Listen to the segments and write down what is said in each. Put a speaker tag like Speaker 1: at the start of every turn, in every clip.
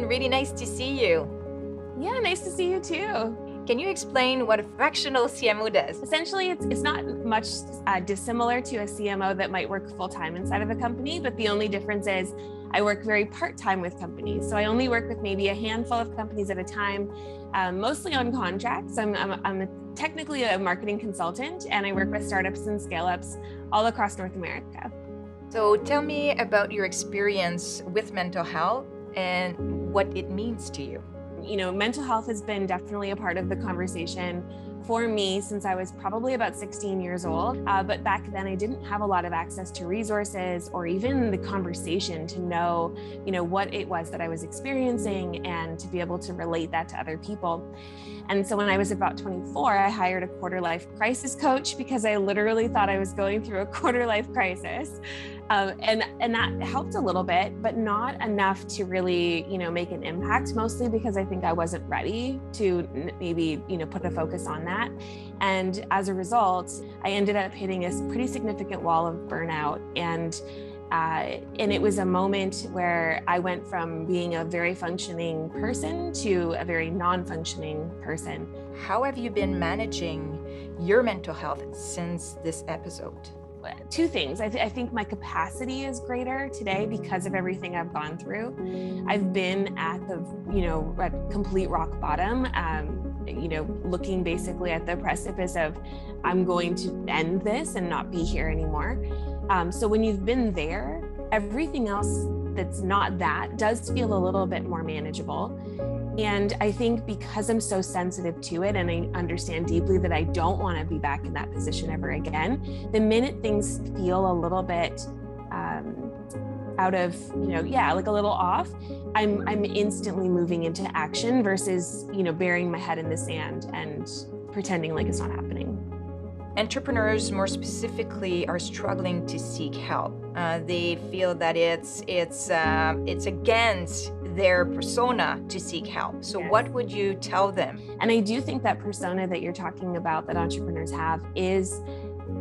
Speaker 1: Really nice to see you.
Speaker 2: Yeah, nice to see you too.
Speaker 1: Can you explain what a fractional CMO does?
Speaker 2: Essentially, it's not much dissimilar to a CMO that might work full-time inside of a company, but the only difference is I work very part-time with companies. So I only work with maybe a handful of companies at a time, mostly on contracts. I'm technically a marketing consultant, and I work with startups and scale-ups all across North America.
Speaker 1: So tell me about your experience with mental health and what it means to you.
Speaker 2: You know, mental health has been definitely a part of the conversation for me since I was probably about 16 years old. But back then I didn't have a lot of access to resources or even the conversation to know, what it was that I was experiencing and to be able to relate that to other people. And so when I was about 24, I hired a quarter-life crisis coach because I literally thought I was going through a quarter-life crisis. And that helped a little bit, but not enough to really, make an impact, mostly because I think I wasn't ready to maybe, put a focus on that. And as a result, I ended up hitting a pretty significant wall of burnout. And it was a moment where I went from being a very functioning person to a very non-functioning person.
Speaker 1: How have you been managing your mental health since this episode?
Speaker 2: Two things. I think my capacity is greater today because of everything I've gone through. I've been at the, at complete rock bottom, looking basically at the precipice of, I'm going to end this and not be here anymore. So when you've been there, everything else that's not that does feel a little bit more manageable. And I think because I'm so sensitive to it and I understand deeply that I don't want to be back in that position ever again, the minute things feel a little bit out of, like a little off, I'm instantly moving into action versus, burying my head in the sand and pretending like it's not happening.
Speaker 1: Entrepreneurs, more specifically, are struggling to seek help. They feel that it's against their persona to seek help. So
Speaker 2: Yes.
Speaker 1: what would you tell them?
Speaker 2: And I do think that persona that you're talking about that entrepreneurs have is,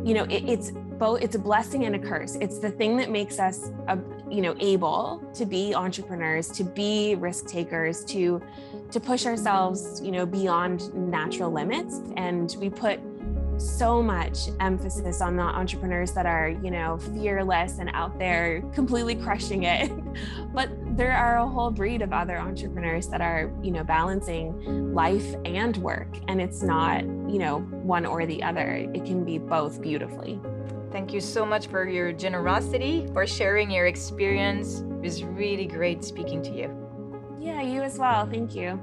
Speaker 2: it's both, it's a blessing and a curse. It's the thing that makes us, able to be entrepreneurs, to be risk takers, to push ourselves, beyond natural limits. And we put so much emphasis on the entrepreneurs that are, fearless and out there completely crushing it. But there are a whole breed of other entrepreneurs that are, balancing life and work. And it's not, one or the other. It can be both beautifully.
Speaker 1: Thank you so much for your generosity, for sharing your experience. It was really great speaking to you.
Speaker 2: Yeah, you as well. Thank you.